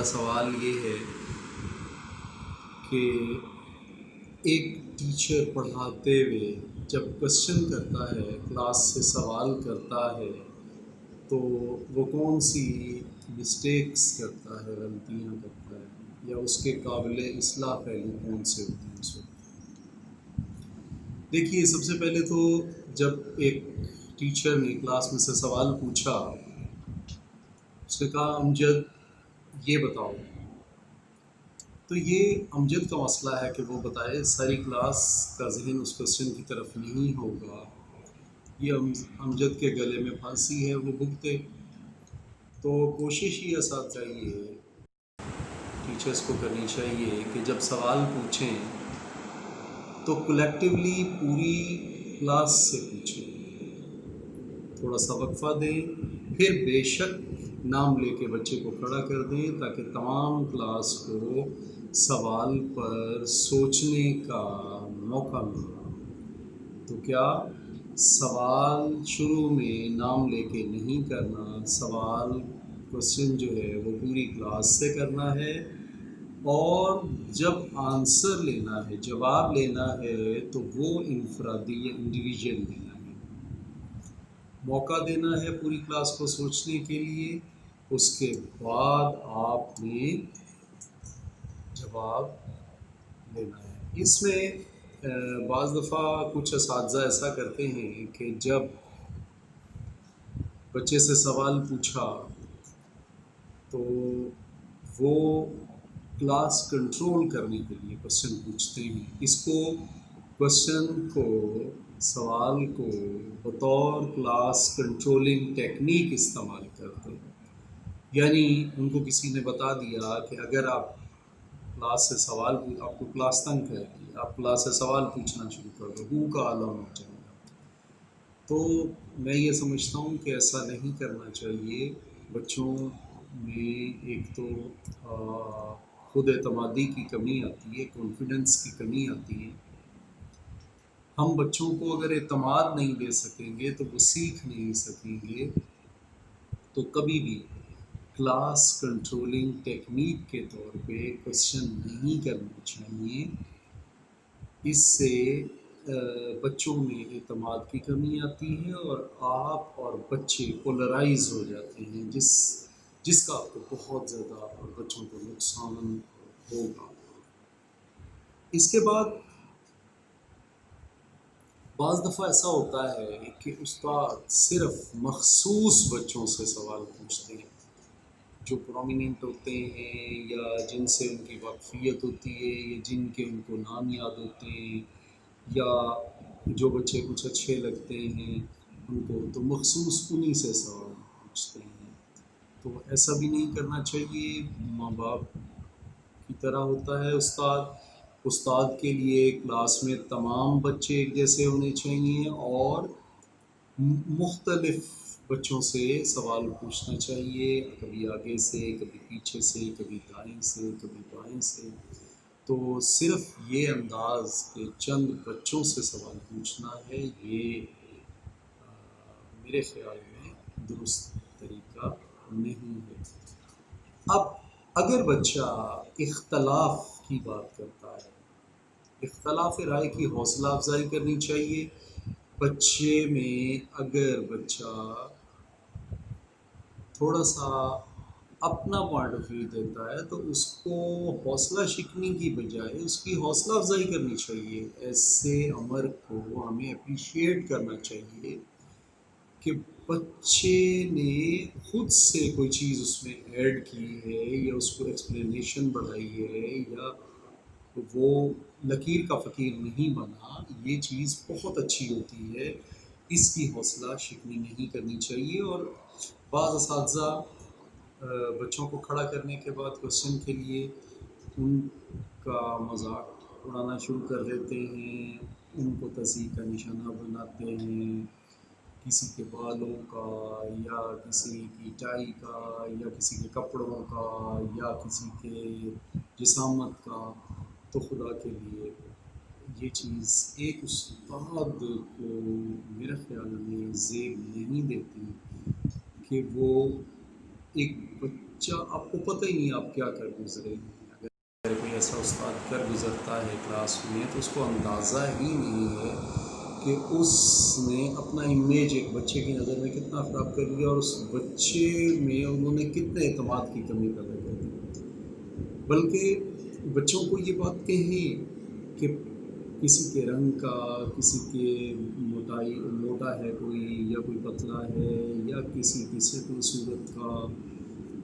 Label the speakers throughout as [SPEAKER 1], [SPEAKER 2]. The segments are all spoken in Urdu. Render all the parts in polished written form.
[SPEAKER 1] سوال یہ ہے کہ ایک ٹیچر پڑھاتے ہوئے جب کوشچن کرتا ہے، کلاس سے سوال کرتا ہے، تو وہ کون سی مسٹیکس کرتا ہے، غلطیاں کرتا ہے، یا اس کے قابل اصلاح پہلو کون سے ہوتے ہیں اس وقت؟ دیکھیے، سب سے پہلے تو جب ایک ٹیچر نے کلاس میں سے سوال پوچھا، اس نے کہا امجد یہ بتاؤ، تو یہ امجد کا مسئلہ ہے کہ وہ بتائے، ساری کلاس کا ذہن اس کوشچن کی طرف نہیں ہوگا، یہ امجد کے گلے میں پھانسی ہے، وہ بھگتے۔ تو کوشش یہ اساتذہ یہ ٹیچرز کو کرنی چاہیے کہ جب سوال پوچھیں تو کلیکٹیولی پوری کلاس سے پوچھیں، تھوڑا سا وقفہ دیں، پھر بے شک نام لے کے بچے کو کھڑا کر دیں تاکہ تمام کلاس کو سوال پر سوچنے کا موقع ملے۔ تو کیا سوال شروع میں نام لے کے نہیں کرنا، سوال کوشچن جو ہے وہ پوری کلاس سے کرنا ہے، اور جب آنسر لینا ہے، جواب لینا ہے، تو وہ انفرادی یا انڈیویجول لینا ہے، موقع دینا ہے پوری کلاس کو سوچنے کے لیے، اس کے بعد آپ نے جواب لینا ہے۔ اس میں بعض دفعہ کچھ اساتذہ ایسا کرتے ہیں کہ جب بچے سے سوال پوچھا تو وہ کلاس کنٹرول کرنے کے لیے کوشچن پوچھتے ہیں، اس کو کوشچن کو، سوال کو بطور کلاس کنٹرولنگ ٹیکنیک استعمال کرتے ہیں۔ یعنی ان کو کسی نے بتا دیا کہ اگر آپ کلاس سے سوال آپ کو کلاس تنگ کرے گی، آپ کلاس سے سوال پوچھنا شروع کر دو، ہو کا عالم ہو جائے گا۔ تو میں یہ سمجھتا ہوں کہ ایسا نہیں کرنا چاہیے۔ بچوں میں ایک تو خود اعتمادی کی کمی آتی ہے، کانفیڈنس کی کمی آتی ہے۔ ہم بچوں کو اگر اعتماد نہیں دے سکیں گے تو وہ سیکھ نہیں سکیں گے، تو کبھی بھی کلاس کنٹرولنگ ٹیکنیک کے طور پہ کوشچن نہیں کرنا چاہیے۔ اس سے بچوں میں اعتماد کی کمی آتی ہے اور آپ اور بچے پولرائز ہو جاتے ہیں، جس کا آپ کو بہت زیادہ اور بچوں کو نقصان ہوگا۔ اس کے بعد بعض دفعہ ایسا ہوتا ہے کہ استاد صرف مخصوص بچوں سے سوال پوچھتے ہیں، جو پرومیننٹ ہوتے ہیں یا جن سے ان کی واقفیت ہوتی ہے یا جن کے ان کو نام یاد ہوتے ہیں، یا جو بچے کچھ اچھے لگتے ہیں ان کو، تو مخصوص انہی سے سوال پوچھتے ہیں۔ تو ایسا بھی نہیں کرنا چاہیے۔ ماں باپ کی طرح ہوتا ہے استاد کے لیے کلاس میں تمام بچے ایک جیسے ہونے چاہیے، اور مختلف بچوں سے سوال پوچھنا چاہیے، کبھی آگے سے، کبھی پیچھے سے، کبھی دائیں سے، کبھی بائیں سے۔ تو صرف یہ انداز کہ چند بچوں سے سوال پوچھنا ہے، یہ میرے خیال میں درست طریقہ نہیں ہے۔ اب اگر بچہ اختلاف کی بات کرتا ہے، اختلاف رائے کی حوصلہ افزائی کرنی چاہیے۔ بچے میں اگر بچہ تھوڑا سا اپنا پوائنٹ آف ویو دیتا ہے تو اس کو حوصلہ شکنی کی بجائے اس کی حوصلہ افزائی کرنی چاہیے۔ ایسے امر کو ہمیں اپریشیٹ کرنا چاہیے کہ بچے نے خود سے کوئی چیز اس میں ایڈ کی ہے، یا اس کو ایکسپلینیشن بڑھائی ہے، یا وہ لکیر کا فقیر نہیں بنا، یہ چیز بہت اچھی ہوتی ہے۔ اس کی حوصلہ شکنی نہیں کرنی چاہیے۔ اور بعض اساتذہ بچوں کو کھڑا کرنے کے بعد کوشچن کے لیے ان کا مذاق اڑانا شروع کر دیتے ہیں، ان کو تصحیح کا نشانہ بناتے ہیں، کسی کے بالوں کا، یا کسی کی ٹائی کا، یا کسی کے کپڑوں کا، یا کسی کے جسامت کا۔ تو خدا کے لیے یہ چیز ایک استاد کو میرے خیال میں زیب نہیں دیتی کہ وہ ایک بچہ آپ کو پتہ ہی نہیں آپ کیا کر گزرے ہیں. اگر کوئی ایسا استاد کر گزرتا ہے کلاس میں تو اس کو اندازہ ہی نہیں ہے کہ اس نے اپنا امیج ایک بچے کی نظر میں کتنا خراب کر دیا اور اس بچے میں انہوں نے کتنے اعتماد کی کمی پیدا کر دی. بلکہ بچوں کو یہ بات کہیں کہ کسی کے رنگ کا، کسی کے موٹا ہے کوئی یا کوئی پتلا ہے یا کسی کی شکل صورت کا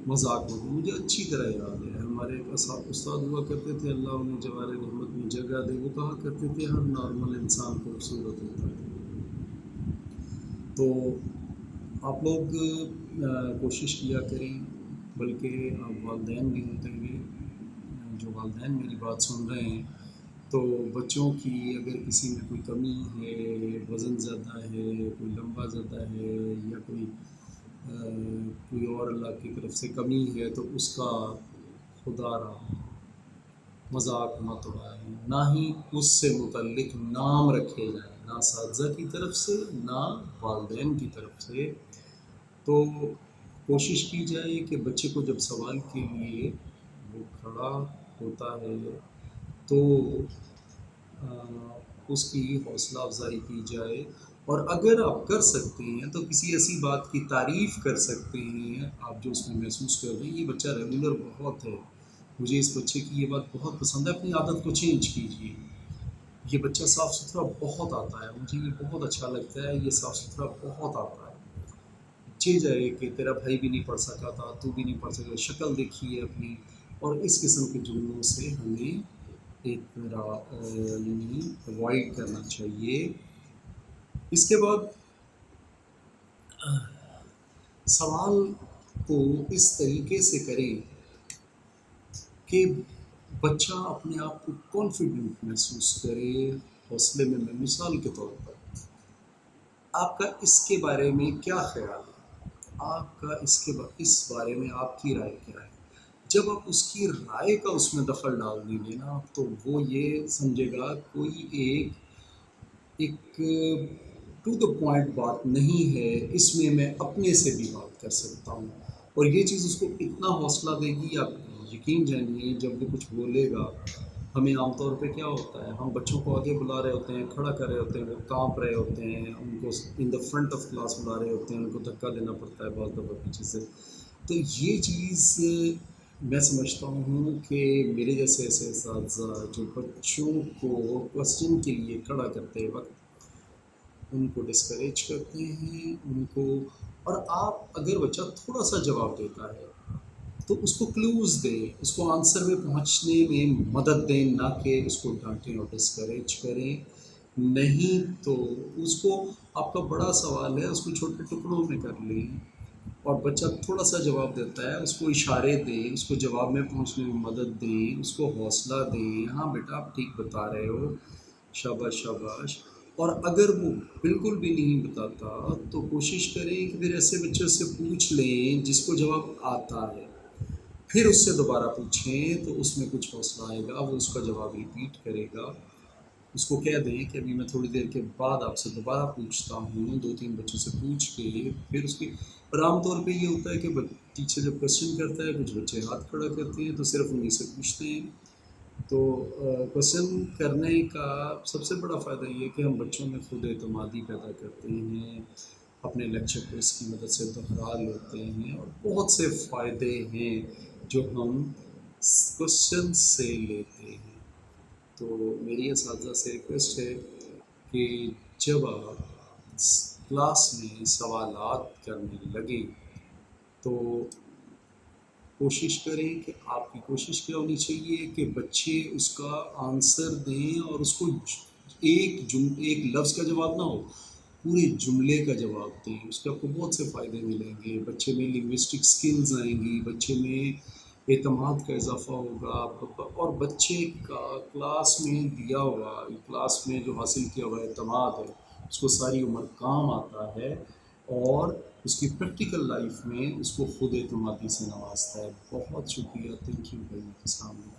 [SPEAKER 1] مذاق ہو. مجھے اچھی طرح یاد ہے ہمارے ایک استاد ہوا کرتے تھے، اللہ انہیں جوار رحمت میں جگہ دے، وہ کہا کرتے تھے ہر نارمل انسان خوبصورت ہوتا ہے. تو آپ لوگ کوشش کیا کریں، بلکہ آپ والدین بھی ہوتے ہیں، جو والدین میری بات سن رہے ہیں تو بچوں کی اگر کسی میں کوئی کمی ہے، وزن زیادہ ہے، کوئی لمبا زیادہ ہے یا کوئی اور اللہ کی طرف سے کمی ہے تو اس کا خدا را مذاق مت اڑائیں، نہ ہی اس سے متعلق نام رکھے جائیں، نہ اساتذہ کی طرف سے نہ والدین کی طرف سے. تو کوشش کی جائے کہ بچے کو جب سوال کے لیے وہ کھڑا ہوتا ہے تو اس کی حوصلہ افزائی کی جائے. اور اگر آپ کر سکتے ہیں تو کسی ایسی بات کی تعریف کر سکتے ہیں آپ جو اس میں محسوس کر رہے ہیں یہ بچہ ریگولر بہت ہے، مجھے اس بچے کی یہ بات بہت پسند ہے، اپنی عادت کو چینج کیجیے. یہ بچہ صاف ستھرا بہت آتا ہے، مجھے یہ بہت اچھا لگتا ہے، یہ صاف ستھرا بہت آتا ہے. چیز ہے کہ تیرا بھائی بھی نہیں پڑھ سکا تھا، تو بھی نہیں پڑھ سکا، شکل دیکھی ہے اپنی. اور اس قسم کے جملوں سے ہمیں اوائڈ کرنا چاہیے. اس کے بعد سوال کو اس طریقے سے کریں کہ بچہ اپنے آپ کو کانفیڈنٹ محسوس کرے، حوصلے میں. مثال کے طور پر آپ کا اس کے بارے میں کیا خیال ہے، آپ کا اس بارے میں آپ کی رائے کیا ہے. جب آپ اس کی رائے کا اس میں دخل ڈال دیں گے نا تو وہ یہ سمجھے گا کوئی ایک ٹو دا پوائنٹ بات نہیں ہے، اس میں اپنے سے بھی بات کر سکتا ہوں. اور یہ چیز اس کو اتنا حوصلہ دے گی، آپ یقین جانیے جب وہ کچھ بولے گا. ہمیں عام طور پہ کیا ہوتا ہے، ہم بچوں کو آگے بلا رہے ہوتے ہیں، کھڑا کر رہے ہوتے ہیں، وہ کانپ رہے ہوتے ہیں، ان کو ان دا فرنٹ آف کلاس بلا رہے ہوتے ہیں، ان کو دھکا دینا پڑتا ہے بعض دفعہ پیچھے سے. تو یہ چیز میں سمجھتا ہوں کہ میرے جیسے ایسے اساتذہ جو بچوں کو کوسچن کے لیے کھڑا کرتے وقت ان کو ڈسکریج کرتے ہیں ان کو. اور آپ اگر بچہ تھوڑا سا جواب دیتا ہے تو اس کو کلوز دیں، اس کو آنسر میں پہنچنے میں مدد دیں، نہ کہ اس کو ڈانٹیں اور ڈسکریج کریں. نہیں تو اس کو آپ کا بڑا سوال ہے اس کو چھوٹے ٹکڑوں میں کر لیں، اور بچہ تھوڑا سا جواب دیتا ہے اس کو اشارے دیں، اس کو جواب میں پہنچنے میں مدد دیں، اس کو حوصلہ دیں، ہاں بیٹا آپ ٹھیک بتا رہے ہو، شاباش شاباش. اور اگر وہ بالکل بھی نہیں بتاتا تو کوشش کریں کہ پھر ایسے بچوں سے پوچھ لیں جس کو جواب آتا ہے، پھر اس سے دوبارہ پوچھیں تو اس میں کچھ حوصلہ آئے گا، وہ اس کا جواب ریپیٹ کرے گا. اس کو کہہ دیں کہ ابھی میں تھوڑی دیر کے بعد آپ سے دوبارہ پوچھتا ہوں، 2-3 بچوں سے پوچھ کے پھر اس کی. اور عام طور پہ یہ ہوتا ہے کہ ٹیچر جب کوشچن کرتا ہے کچھ بچے ہاتھ کھڑا کرتے ہیں تو صرف انہیں سے پوچھتے ہیں. تو کوشچن کرنے کا سب سے بڑا فائدہ یہ ہے کہ ہم بچوں میں خود اعتمادی پیدا کرتے ہیں، اپنے لیکچر کو اس کی مدد سے دہرا لیتے ہیں، اور بہت سے فائدے ہیں جو ہم کوشچن سے لیتے ہیں. تو میری اساتذہ سے ریکویسٹ ہے کہ جب آپ کلاس میں سوالات کرنے لگیں تو کوشش کریں کہ آپ کی کوشش کیا ہونی چاہیے کہ بچے اس کا آنسر دیں اور اس کو ایک لفظ کا جواب نہ ہو، پورے جملے کا جواب دیں. اس کے آپ کو بہت سے فائدے ملیں گے، بچے میں لنگوسٹک سکلز آئیں گی، بچے میں اعتماد کا اضافہ ہوگا، اور بچے کا کلاس میں دیا ہوا، کلاس میں جو حاصل کیا ہوا اعتماد ہے اس کو ساری عمر کام آتا ہے، اور اس کی پریکٹیکل لائف میں اس کو خود اعتمادی سے نوازتا ہے. بہت شکریہ، تھینک یو ویری مچ. السلام علیکم.